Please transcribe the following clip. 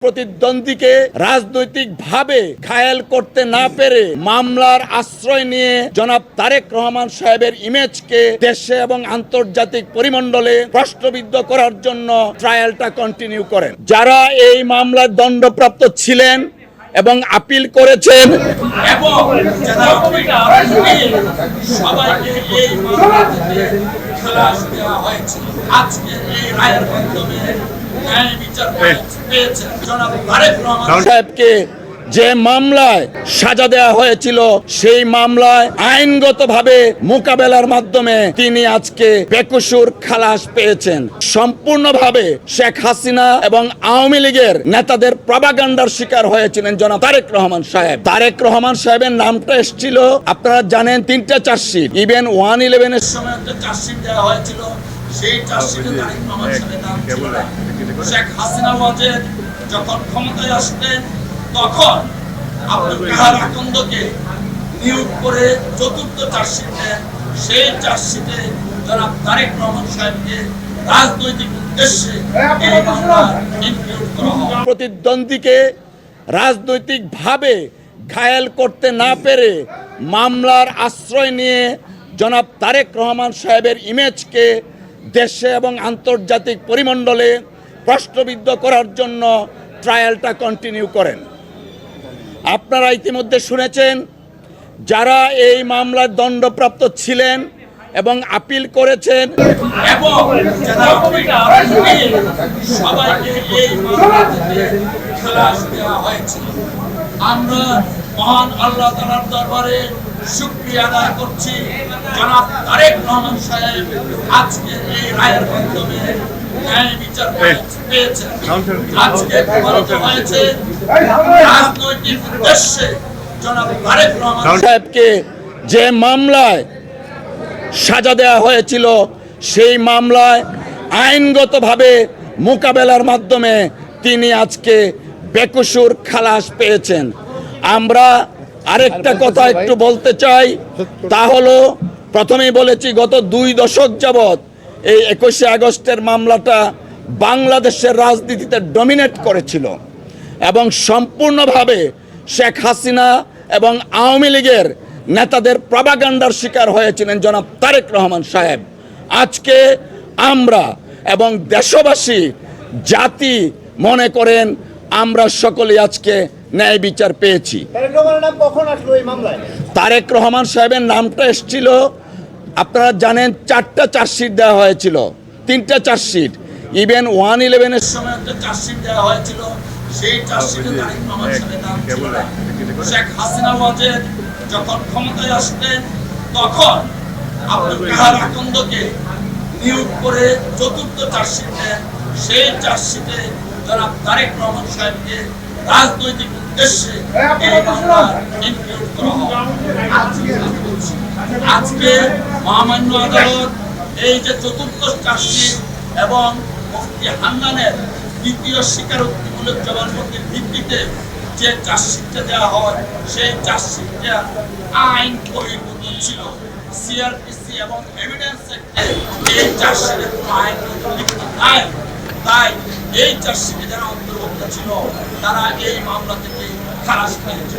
প্রতিদ্বন্দ্বীকে রাজনৈতিকভাবে ঘায়েল করতে না পেরে মামলার আশ্রয় নিয়ে জনাব তারেক রহমান সাহেবের ইমেজকে দেশে এবং আন্তর্জাতিক পরিমণ্ডলে প্রশ্নবিদ্ধ করার জন্য ট্রায়ালটা কন্টিনিউ করেন। যারা এই মামলার দণ্ডপ্রাপ্ত ছিলেন এবং আপিল করেছেন এবং যারা সবাইকে এই মামলা থেকে খালাস দেওয়া হয়েছে। আজকে এই রায়ের মাধ্যমে ন্যায় বিচার পেয়েছেন জনাব তারেক রহমান সাহেবকে যে মামলায় সাজা দেওয়া হয়েছিল সেই মামলায় আইনগতভাবে মোকাবেলার মাধ্যমে তিনি আজকে বেকসুর খালাস পেয়েছেন। সম্পূর্ণভাবে শেখ হাসিনা এবং আওয়ামী লীগের নেতাদের প্রপাগান্ডার শিকার হয়েছিলেন জনাব তারেক রহমান সাহেব। তারেক রহমান সাহেবের নামটা এসেছিল, আপনারা জানেন, 3টা চার্জশিট, ইভেন 111 এর সময় একটা চার্জশিট দেওয়া হয়েছিল। সেই চার্জশিটে তারেক রহমান সাহেবের নাম ছিল না। শেখ হাসিনা ওয়াজেদ যখন ক্ষমতায় আসলেন তখন আব্দুল কাহার আকন্দকে নিয়োগ করে চতুর্থ চার্জশিট দেন। সেই চার্জশিটে জনাব তারেক রহমান সাহেবকে রাজনৈতিক উদ্দেশ্যে এই মামলা ইনক্লুড করা হয়। প্রতিদ্বন্দ্বীকে রাজনৈতিকভাবে ঘায়েল করতে না পেরে মামলার আশ্রয় নিয়ে জনাব তারেক রহমান সাহেবের ইমেজকে দেশে এবং আন্তর্জাতিক পরিমণ্ডলে প্রশ্নবিদ্ধ করার জন্য ট্রায়ালটা কন্টিনিউ করেন। আপনারা ইতিমধ্যে শুনেছেন যারা এই মামলার দণ্ডপ্রাপ্ত ছিলেন এবং আপিল করেছেন এবং যারা সবাইকে এই মামলা থেকে খালাস দেওয়া হয়েছে। আমরা মহান আল্লাহ তাআলার দরবারে শুকরিয়া আদায় করছি জনাব তারেক রহমান সাহেব আজকে এই রায়ের মাধ্যমে ন্যায় বিচার পেয়েছেন। আজকে প্রমাণিত হয়েছে রাজনৈতিক উদ্দেশ্যে জনাব তারেক রহমান সাহেবকে যে মামলায় সাজা দেওয়া হয়েছিল সেই মামলায় আইনগতভাবে মোকাবেলার মাধ্যমে তিনি আজকে বেকসুর খালাস পেয়েছেন। আমরা আরেকটা কথা একটু বলতে চাই, তা হলো প্রথমেই বলেছি গত 2 দশক যাবৎ এই 21শে আগস্টের মামলাটা বাংলাদেশের রাজনীতিতে ডমিনেট করেছিল এবং সম্পূর্ণভাবে শেখ হাসিনা এবং আওয়ামী লীগের নেতাদের প্রপাগান্ডার শিকার হয়েছিলেন জনাব তারেক রহমান সাহেব। আজকে আমরা এবং দেশবাসী জাতি মনে করেন আমরা সকলেই আজকে ন্যায় বিচার পেয়েছি। তারেক রহমান সাহেবের নামটা এসেছিল, আপনারা জানেন, 4টা চার্জশিট দেওয়া হয়েছিল, 3টা চার্জশিট, ইভেন 111 এর সময় একটা চার্জশিট দেওয়া হয়েছিল। সেই চার্জশিটে তারেক রহমান সাহেবের নাম ছিল না। শেখ হাসিনা ওয়াজেদ যখন ক্ষমতায় আসলেন তখন আব্দুল কাহার আকন্দকে নিয়োগ করে চতুর্থ চার্জশিট দেন। সেই চার্জশিটে জনাব তারেক রহমান সাহেবকে রাজনৈতিক উদ্দেশ্যে এই মামলা ইনক্লুড করা হয়। আজকে মহামান্য আদালত এই যে চতুর্থ চার্জশিট এবং মুফতি হান্নানের দ্বিতীয় স্বীকারোক্তিমূলক জবানবন্দির ভিত্তিতে যে চার্জশিটটা দেওয়া হয় সেই চার্জশিটটা আইন বহির্ভূত ছিল। সিআরপিসি এবং এভিডেন্স অ্যাক্টে এই চার্জশিটের কোনো আইনগত ভিত্তি নাই। তাই এই চার্জশিটে যারা অন্তর্ভুক্ত ছিল তারা এই মামলা থেকে খালাস পেয়েছে।